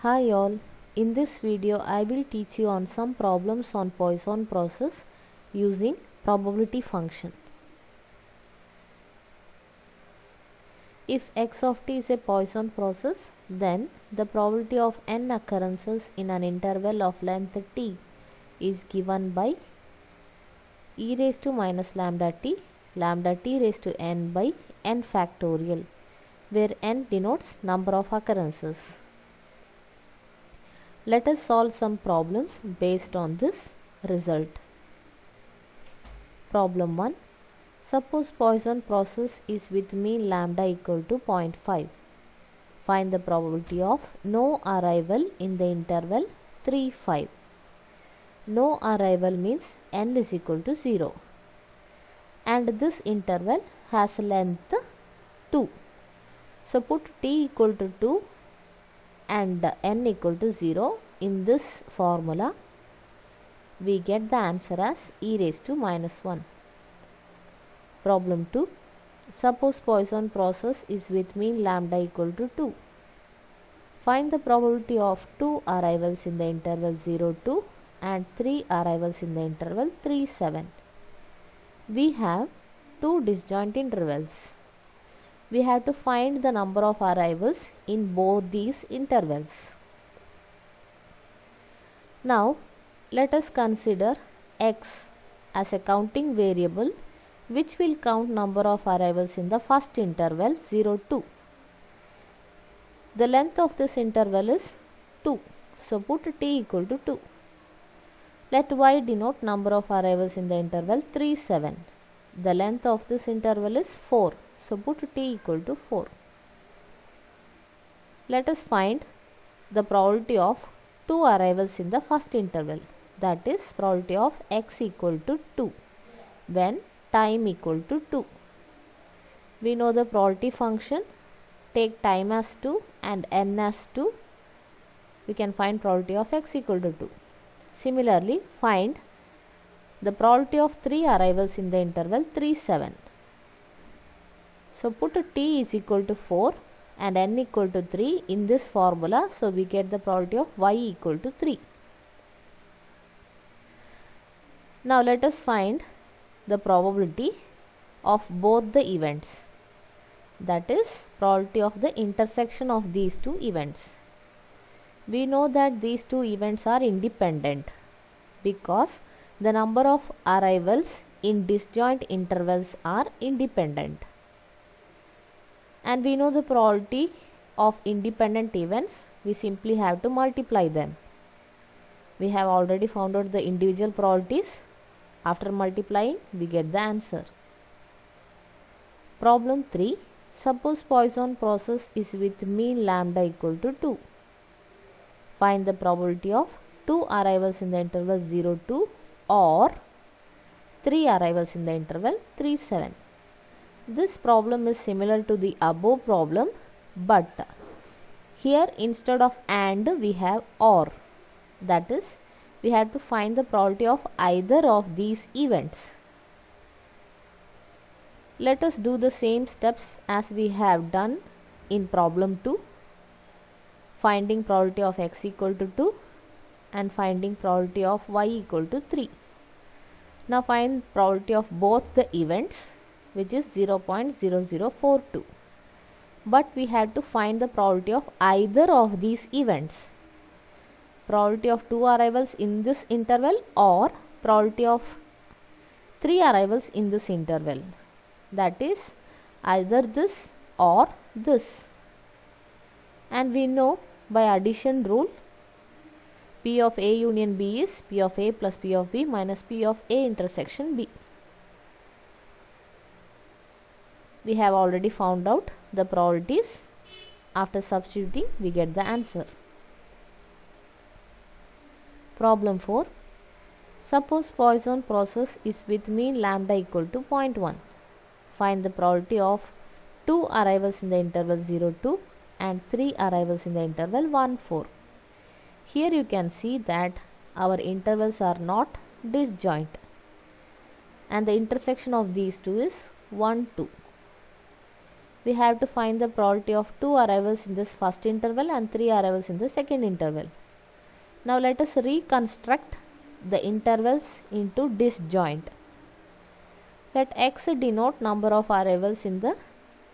Hi all, in this video I will teach you on some problems on Poisson process using probability function. If x of t is a Poisson process, then the probability of n occurrences in an interval of length t is given by e raised to minus lambda t raised to n by n factorial, where n denotes number of occurrences. Let us solve some problems based on this result. Problem 1. Suppose Poisson process is with mean lambda equal to 0.5. Find the probability of no arrival in the interval 3, 5. No arrival means n is equal to 0. And this interval has length 2. So put t equal to 2 and n equal to 0 in this formula. We get the answer as e raised to minus 1. Problem 2. Suppose Poisson process is with mean lambda equal to 2. Find the probability of 2 arrivals in the interval 0, 2 and 3 arrivals in the interval 3, 7. We have 2 disjoint intervals. We have to find the number of arrivals in both these intervals. Now, let us consider x as a counting variable which will count number of arrivals in the first interval 0, 2. The length of this interval is 2. So, put t equal to 2. Let y denote number of arrivals in the interval 3, 7. The length of this interval is 4. So, put t equal to 4. Let us find the probability of 2 arrivals in the first interval, that is probability of x equal to 2 when time equal to 2. We know the probability function. Take time as 2 and n as 2. We can find probability of x equal to 2. Similarly, find the probability of 3 arrivals in the interval 3, 7. So, put t is equal to 4 and n equal to 3 in this formula. So, we get the probability of y equal to 3. Now, let us find the probability of both the events, that is probability of the intersection of these two events. We know that these two events are independent because the number of arrivals in disjoint intervals are independent. And we know the probability of independent events. We simply have to multiply them. We have already found out the individual probabilities. After multiplying, we get the answer. Problem 3. Suppose Poisson process is with mean lambda equal to 2. Find the probability of 2 arrivals in the interval 0, 2 or 3 arrivals in the interval 3, 7. This problem is similar to the above problem, but here instead of and we have or. That is, we have to find the probability of either of these events. Let us do the same steps as we have done in problem 2. Finding probability of x equal to 2 and finding probability of y equal to 3. Now find probability of both the events, which is 0.0042. But we had to find the probability of either of these events. Probability of 2 arrivals in this interval or probability of 3 arrivals in this interval. That is either this or this. And we know by addition rule, P of A union B is P of A plus P of B minus P of A intersection B. We have already found out the probabilities. After substituting, we get the answer. Problem 4. Suppose Poisson process is with mean lambda equal to 0.1. Find the probability of 2 arrivals in the interval 0, 2 and 3 arrivals in the interval 1, 4. Here you can see that our intervals are not disjoint and the intersection of these two is 1, 2. we have to find the probability of 2 arrivals in this first interval and 3 arrivals in the second interval. Now let us reconstruct the intervals into disjoint. Let x denote number of arrivals in the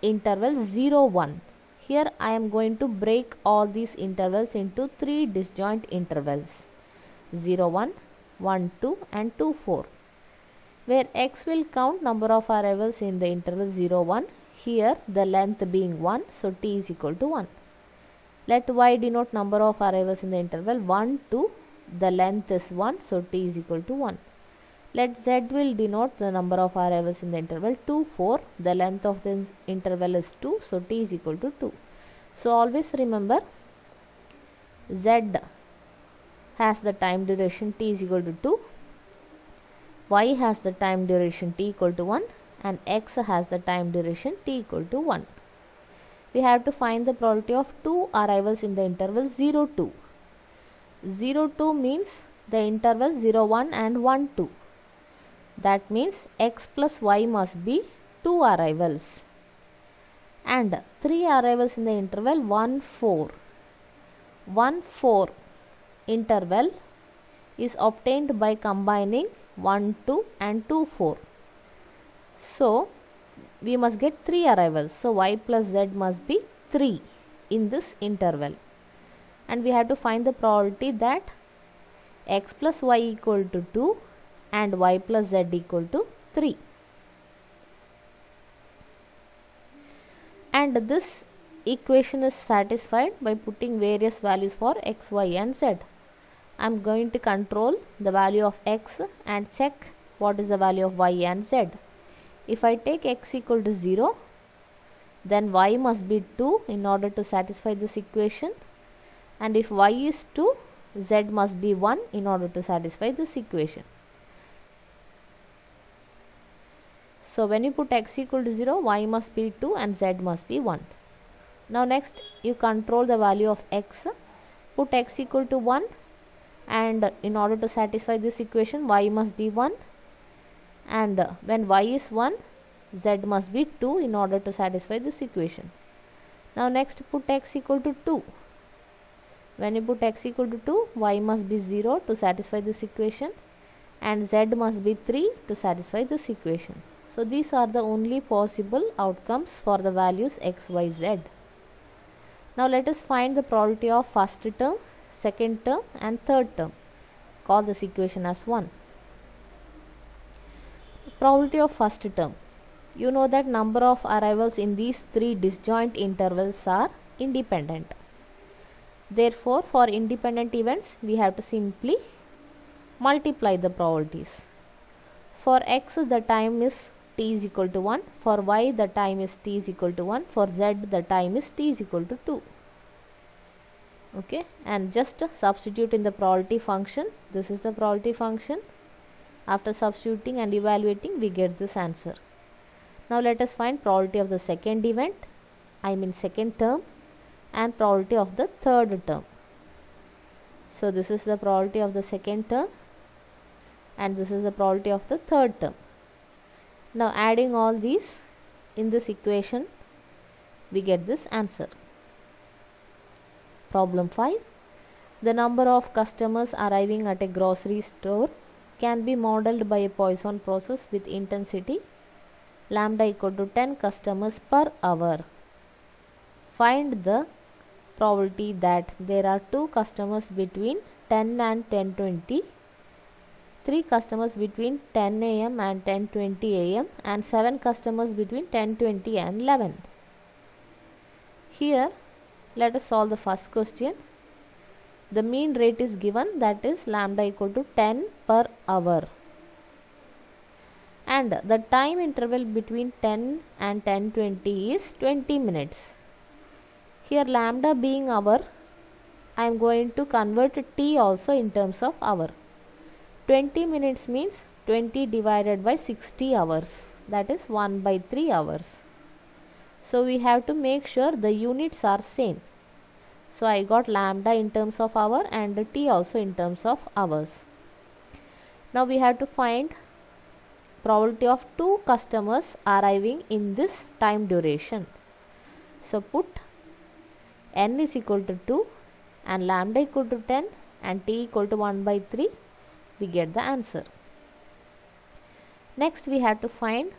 interval 0, 1. Here I am going to break all these intervals into 3 disjoint intervals 0, 1, 1, 2 and 2, 4, where x will count number of arrivals in the interval 0, 1. Here the length being 1, so t is equal to 1. Let y denote number of arrivals in the interval 1, 2. The length is 1, so t is equal to 1. Let z will denote the number of arrivals in the interval 2, 4. The length of the interval is 2, so t is equal to 2. So always remember, z has the time duration t is equal to 2, y has the time duration t equal to 1, and x has the time duration t equal to 1. We have to find the probability of 2 arrivals in the interval 0, 2. 0, 2 means the interval 0, 1 and 1, 2. That means x plus y must be 2 arrivals. And 3 arrivals in the interval 1, 4. 1, 4 interval is obtained by combining 1, 2 and 2, 4. So we must get 3 arrivals. So y plus z must be 3 in this interval. And we have to find the probability that x plus y equal to 2 and y plus z equal to 3. And this equation is satisfied by putting various values for x, y and z. I am going to control the value of x and check what is the value of y and z. If I take x equal to 0, then y must be 2 in order to satisfy this equation, and if y is 2, z must be 1 in order to satisfy this equation. So when you put x equal to 0, y must be 2 and z must be 1. Now next you control the value of x, put x equal to 1, and in order to satisfy this equation y must be 1, and when y is 1, z must be 2 in order to satisfy this equation. Now next put x equal to 2. When you put x equal to 2, y must be 0 to satisfy this equation, and z must be 3 to satisfy this equation. So these are the only possible outcomes for the values x, y, z. Now let us find the probability of first term, second term and third term. Call this equation as 1. Probability of first term. You know that number of arrivals in these 3 disjoint intervals are independent. Therefore, for independent events, we have to simply multiply the probabilities. For x, the time is t is equal to 1. For y, the time is t is equal to 1. For z, the time is t is equal to 2. Okay, and just substitute in the probability function. This is the probability function. After substituting and evaluating, we get this answer. Now let us find probability of the second event, second term, and probability of the third term. So this is the probability of the second term, and this is the probability of the third term. Now adding all these in this equation, we get this answer. Problem 5. The number of customers arriving at a grocery store can be modeled by a Poisson process with intensity lambda equal to 10 customers per hour. Find the probability that there are 2 customers between 10 and 10:20, 3 customers between 10 am and 10:20 am, and 7 customers between 10:20 and 11. Here let us solve the first question. The mean rate is given, that is lambda equal to 10 per hour, and the time interval between 10 and 10:20 is 20 minutes. Here lambda being hour, I am going to convert t also in terms of hour. 20 minutes means 20 divided by 60 hours, that is 1/3 hours. So we have to make sure the units are same. So I got lambda in terms of hour and t also in terms of hours. Now we have to find probability of 2 customers arriving in this time duration. So put n is equal to 2 and lambda equal to 10 and t equal to 1 by 3, we get the answer. Next we have to find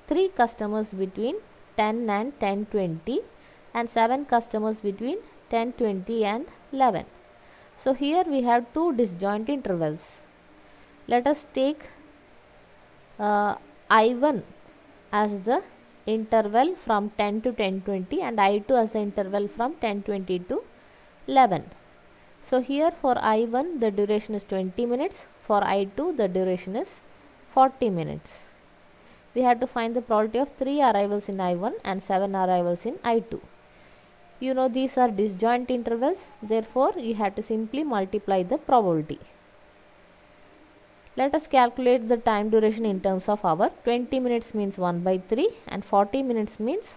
3 customers between 10 and 10:20 and 7 customers between 10:20 and 11. So here we have 2 disjoint intervals. Let us take I1 as the interval from 10 to 10:20 and I2 as the interval from 10:20 to 11. So here for I1 the duration is 20 minutes, for I2 the duration is 40 minutes. We have to find the probability of 3 arrivals in I1 and 7 arrivals in I2. You know these are disjoint intervals, therefore you have to simply multiply the probability. Let us calculate the time duration in terms of hour. 20 minutes means 1 by 3 and 40 minutes means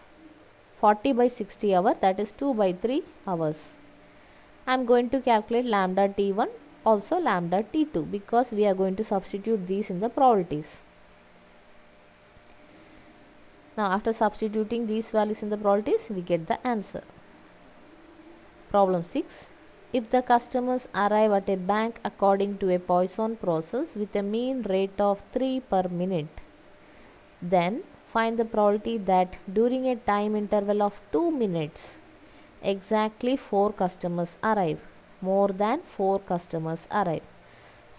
40 by 60 hour, that is 2 by 3 hours. I am going to calculate lambda t1 also lambda t2 because we are going to substitute these in the probabilities. Now after substituting these values in the probabilities, we get the answer. Problem 6. If the customers arrive at a bank according to a Poisson process with a mean rate of 3 per minute, then find the probability that during a time interval of 2 minutes, exactly 4 customers arrive, more than 4 customers arrive.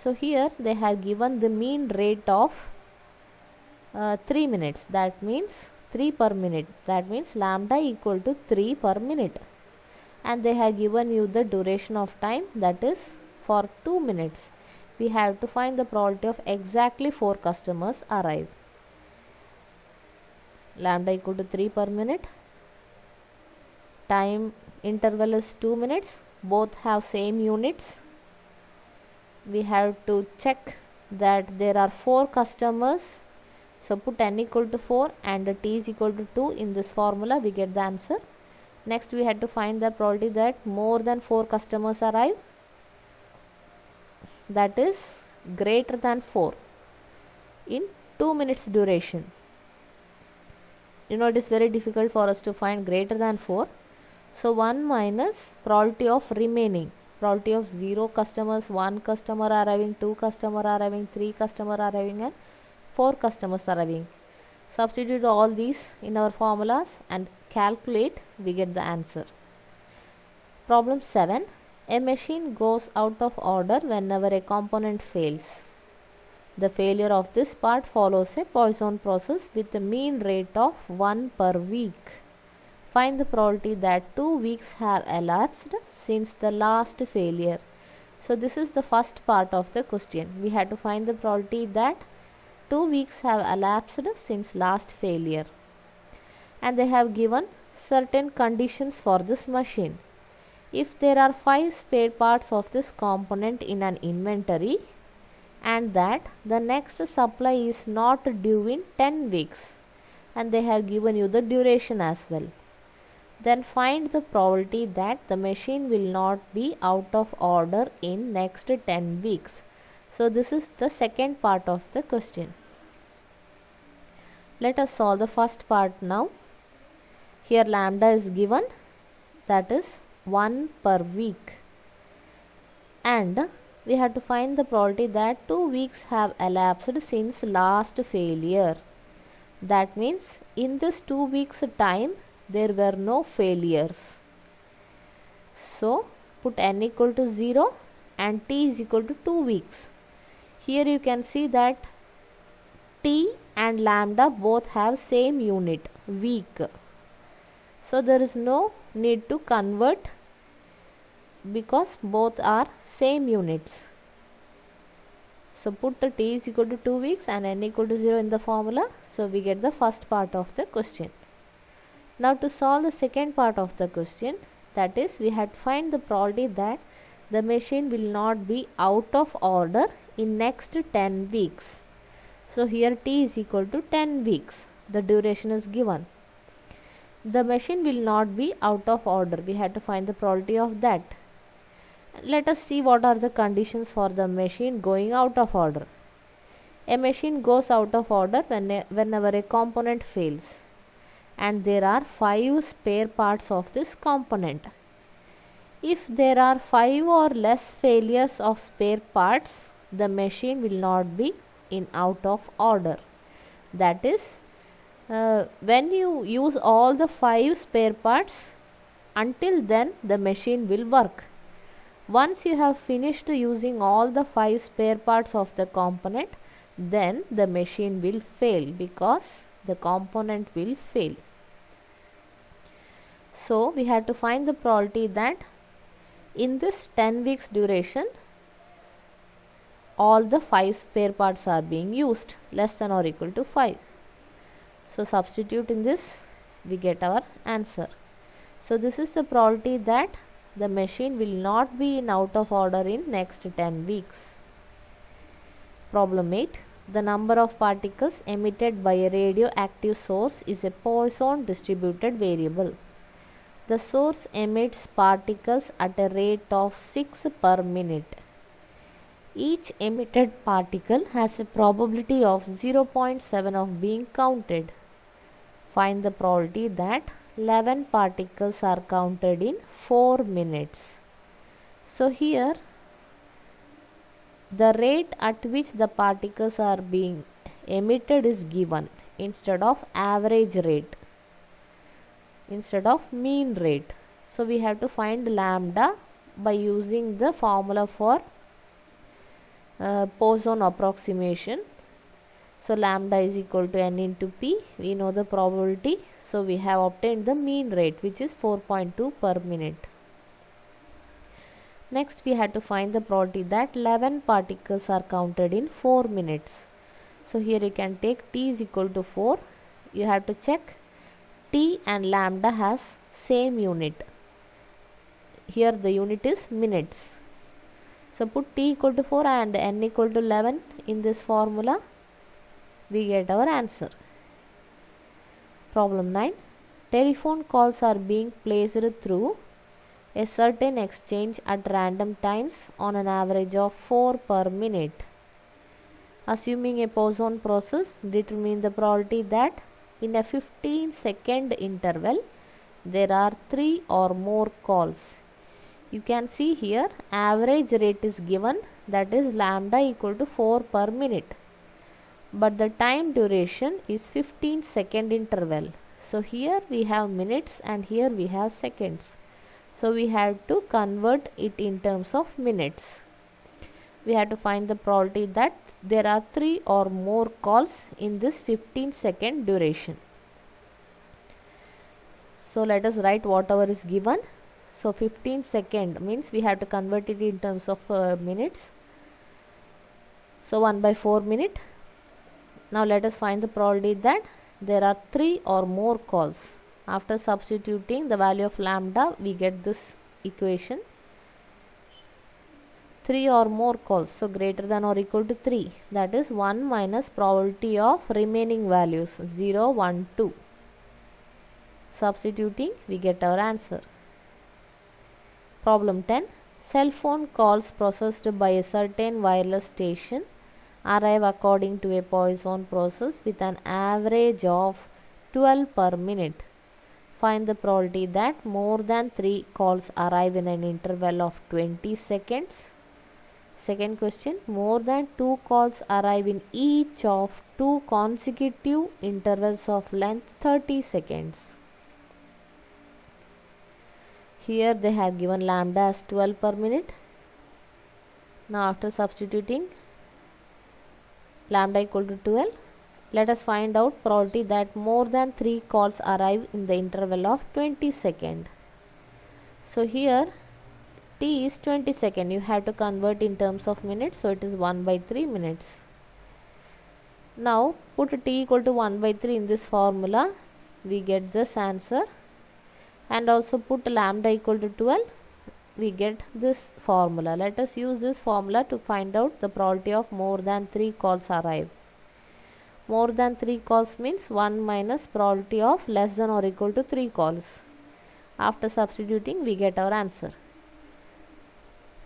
So here they have given the mean rate of 3 minutes, that means 3 per minute, that means lambda equal to 3 per minute, and they have given you the duration of time, that is for 2 minutes. We have to find the probability of exactly 4 customers arrive. Lambda equal to 3 per minute, time interval is 2 minutes, both have same units. We have to check that there are 4 customers, so put n equal to 4 and t is equal to 2 in this formula, we get the answer. Next we had to find the probability that more than 4 customers arrive, that is greater than 4 in 2 minutes duration. You know it is very difficult for us to find greater than 4. So 1 minus probability of remaining, probability of 0 customers, 1 customer arriving, 2 customer arriving, 3 customer arriving and 4 customers arriving. Substitute all these in our formulas and calculate, we get the answer. Problem 7. A machine goes out of order whenever a component fails. The failure of this part follows a Poisson process with a mean rate of 1 per week. Find the probability that 2 weeks have elapsed since the last failure. So this is the first part of the question. We had to find the probability that 2 weeks have elapsed since last failure, and they have given certain conditions for this machine. If there are 5 spare parts of this component in an inventory and that the next supply is not due in 10 weeks, and they have given you the duration as well, then find the probability that the machine will not be out of order in next 10 weeks. So this is the second part of the question. Let us solve the first part now. Here lambda is given, that is 1 per week, and we have to find the probability that 2 weeks have elapsed since last failure. That means in this 2 weeks time there were no failures. So put n equal to 0 and t is equal to 2 weeks. Here you can see that t and lambda both have same unit, week. So there is no need to convert because both are same units. So put the t is equal to 2 weeks and n equal to 0 in the formula. So we get the first part of the question. Now to solve the second part of the question, that is we had to find the probability that the machine will not be out of order in next 10 weeks. So here t is equal to 10 weeks. The duration is given. The machine will not be out of order. We had to find the probability of that. Let us see what are the conditions for the machine going out of order. A machine goes out of order whenever a component fails, and there are 5 spare parts of this component. If there are 5 or less failures of spare parts, the machine will not be in out of order. That is, when you use all the 5 spare parts, until then the machine will work. Once you have finished using all the 5 spare parts of the component, then the machine will fail because the component will fail. So we have to find the probability that in this 10 weeks duration, all the 5 spare parts are being used, less than or equal to 5. So substitute in this, we get our answer. So this is the probability that the machine will not be in out of order in next 10 weeks. Problem 8. The number of particles emitted by a radioactive source is a Poisson distributed variable. The source emits particles at a rate of 6 per minute. Each emitted particle has a probability of 0.7 of being counted. Find the probability that 11 particles are counted in 4 minutes. So here the rate at which the particles are being emitted is given instead of average rate, instead of mean rate. So we have to find lambda by using the formula for Poisson approximation. So lambda is equal to n into p. We know the probability. So we have obtained the mean rate, which is 4.2 per minute. Next we had to find the probability that 11 particles are counted in 4 minutes. So here you can take t is equal to 4. You have to check t and lambda has same unit. Here the unit is minutes. So put t equal to 4 and n equal to 11 in this formula. We get our answer. Problem 9. Telephone calls are being placed through a certain exchange at random times on an average of 4 per minute. Assuming a Poisson process, determine the probability that in a 15-second interval there are 3 or more calls. You can see here average rate is given, that is lambda equal to 4 per minute. But the time duration is 15-second interval. So here we have minutes and here we have seconds. So we have to convert it in terms of minutes. We have to find the probability that there are 3 or more calls in this 15-second duration. So let us write whatever is given. So 15-second means we have to convert it in terms of minutes. So 1 by 4 minute. Now let us find the probability that there are 3 or more calls. After substituting the value of lambda, we get this equation. 3 or more calls, so greater than or equal to 3, that is 1 minus probability of remaining values 0, 1, 2. Substituting, we get our answer. Problem 10. Cell phone calls processed by a certain wireless station arrive according to a Poisson process with an average of 12 per minute. Find the probability that more than 3 calls arrive in an interval of 20 seconds. Second question, more than 2 calls arrive in each of 2 consecutive intervals of length 30 seconds. Here they have given lambda as 12 per minute. Now after substituting lambda equal to 12, let us find out probability that more than 3 calls arrive in the interval of 20 seconds. So here t is 20 seconds. You have to convert in terms of minutes, so it is 1 by 3 minutes. Now put t equal to 1 by 3 in this formula, we get this answer, and also put lambda equal to 12, we get this formula. Let us use this formula to find out the probability of more than 3 calls arrive. More than 3 calls means 1 minus probability of less than or equal to 3 calls. After substituting, we get our answer.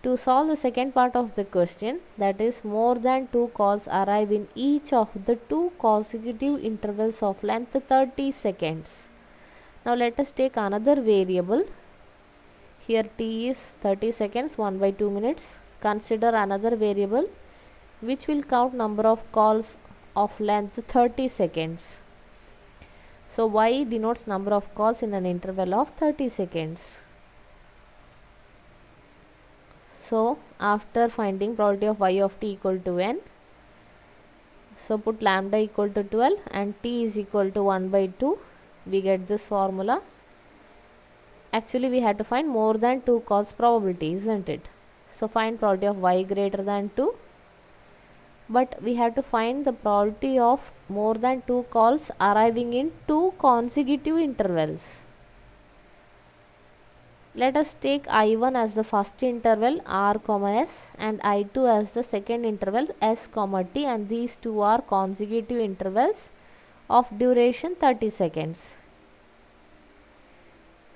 To solve the second part of the question, that is more than 2 calls arrive in each of the 2 consecutive intervals of length 30 seconds. Now let us take another variable. Here t is 30 seconds, 1 by 2 minutes. Consider another variable which will count number of calls of length 30 seconds. So y denotes number of calls in an interval of 30 seconds. So after finding probability of y of t equal to n, so put lambda equal to 12 and t is equal to 1 by 2. We get this formula. Actually we had to find more than 2 calls probability, isn't it? So find probability of y greater than 2. But we have to find the probability of more than 2 calls arriving in 2 consecutive intervals. Let us take I1 as the first interval r, s and I2 as the second interval s, t, and these two are consecutive intervals of duration 30 seconds.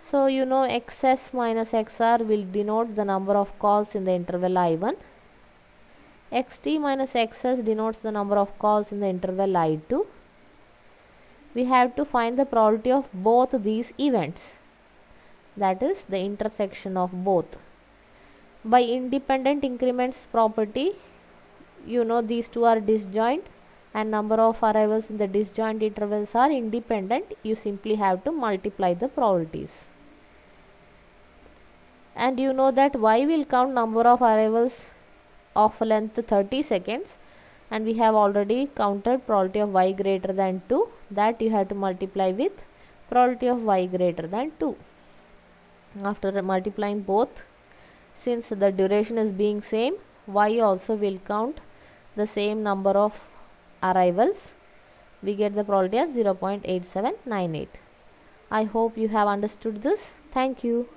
So you know xs minus xr will denote the number of calls in the interval I1. xt minus xs denotes the number of calls in the interval I2. We have to find the probability of both these events, that is the intersection of both. By independent increments property, you know these two are disjoint and number of arrivals in the disjoint intervals are independent. You simply have to multiply the probabilities. And you know that y will count number of arrivals of length 30 seconds, and we have already counted probability of y greater than 2, that you have to multiply with probability of y greater than 2. After multiplying both, since the duration is being same, y also will count the same number of arrivals. We get the probability as 0.8798. I hope you have understood this. Thank you.